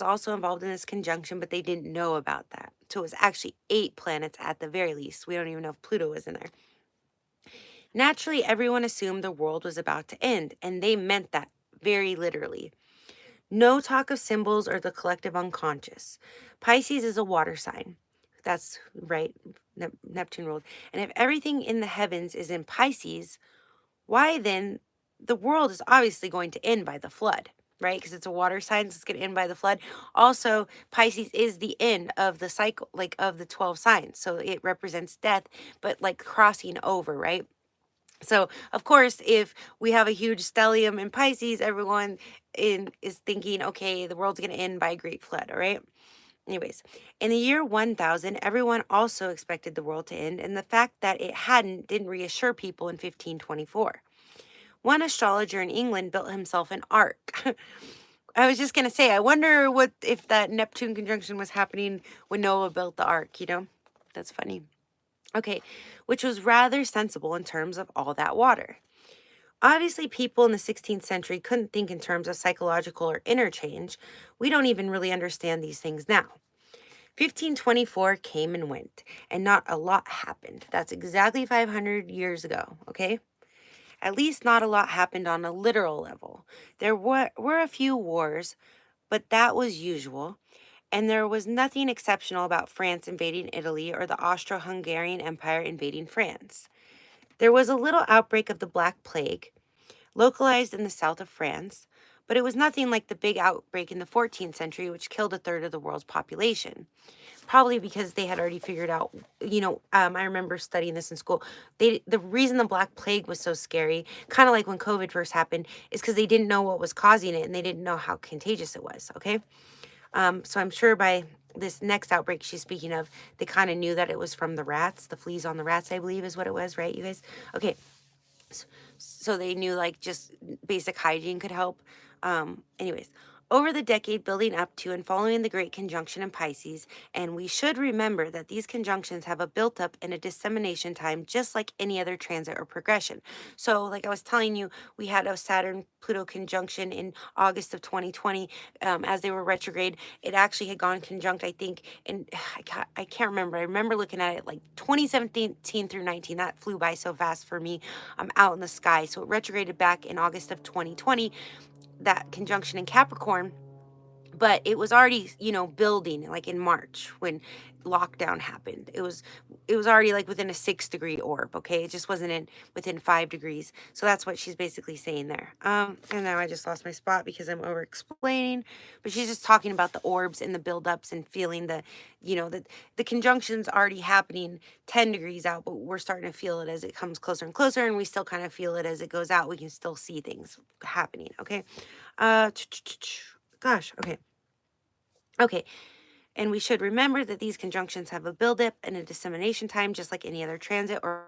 also involved in this conjunction, but they didn't know about that. So it was actually 8 planets at the very least. We don't even know if Pluto was in there. Naturally, everyone assumed the world was about to end, and they meant that very literally. No talk of symbols or the collective unconscious. Pisces is a water sign. That's right, Neptune ruled. And if everything in the heavens is in Pisces, why then the world is obviously going to end by the flood, right? Because it's a water sign, so it's going to end by the flood. Also, Pisces is the end of the cycle, like of the 12 signs. So it represents death, but like crossing over, right? So, of course, if we have a huge stellium in Pisces, everyone is thinking, okay, the world's going to end by a great flood, all right? Anyways, in the year 1000, everyone also expected the world to end, and the fact that it hadn't didn't reassure people in 1524. One astrologer in England built himself an ark. I was just going to say, I wonder what if that Neptune conjunction was happening when Noah built the ark, you know? That's funny. Okay, which was rather sensible in terms of all that water. Obviously, people in the 16th century couldn't think in terms of psychological or interchange. We don't even really understand these things now. 1524 came and went, and not a lot happened. That's exactly 500 years ago, okay? At least not a lot happened on a literal level. There were a few wars, but that was usual, and there was nothing exceptional about France invading Italy or the Austro-Hungarian Empire invading France. There was a little outbreak of the Black Plague, localized in the south of France, but it was nothing like the big outbreak in the 14th century, which killed a third of the world's population. Probably because they had already figured out, I remember studying this in school. The reason the Black Plague was so scary, kind of like when COVID first happened, is because they didn't know what was causing it and they didn't know how contagious it was, okay? So I'm sure by this next outbreak she's speaking of, they kind of knew that it was from the rats, the fleas on the rats, I believe is what it was, right, you guys? Okay, so they knew like just basic hygiene could help. Anyways, over the decade building up to and following the Great Conjunction in Pisces, and we should remember that these conjunctions have a built up and a dissemination time just like any other transit or progression. So, like I was telling you, we had a Saturn Pluto conjunction in August of 2020 as they were retrograde. It actually had gone conjunct, I think, and I can't remember. I remember looking at it like 2017 through 19. That flew by so fast for me. I'm out in the sky. So it retrograded back in August of 2020, that conjunction in Capricorn, but it was already, building like in March when lockdown happened. It was already like within a 6-degree orb, okay? It just wasn't in within 5 degrees. So that's what she's basically saying there. And now I just lost my spot because I'm over explaining, but she's just talking about the orbs and the buildups and feeling the conjunction's already happening 10 degrees out, but we're starting to feel it as it comes closer and closer, and we still kind of feel it as it goes out. We can still see things happening, okay? Uh, Gosh, okay. Okay, and we should remember that these conjunctions have a buildup and a dissemination time, just like any other transit or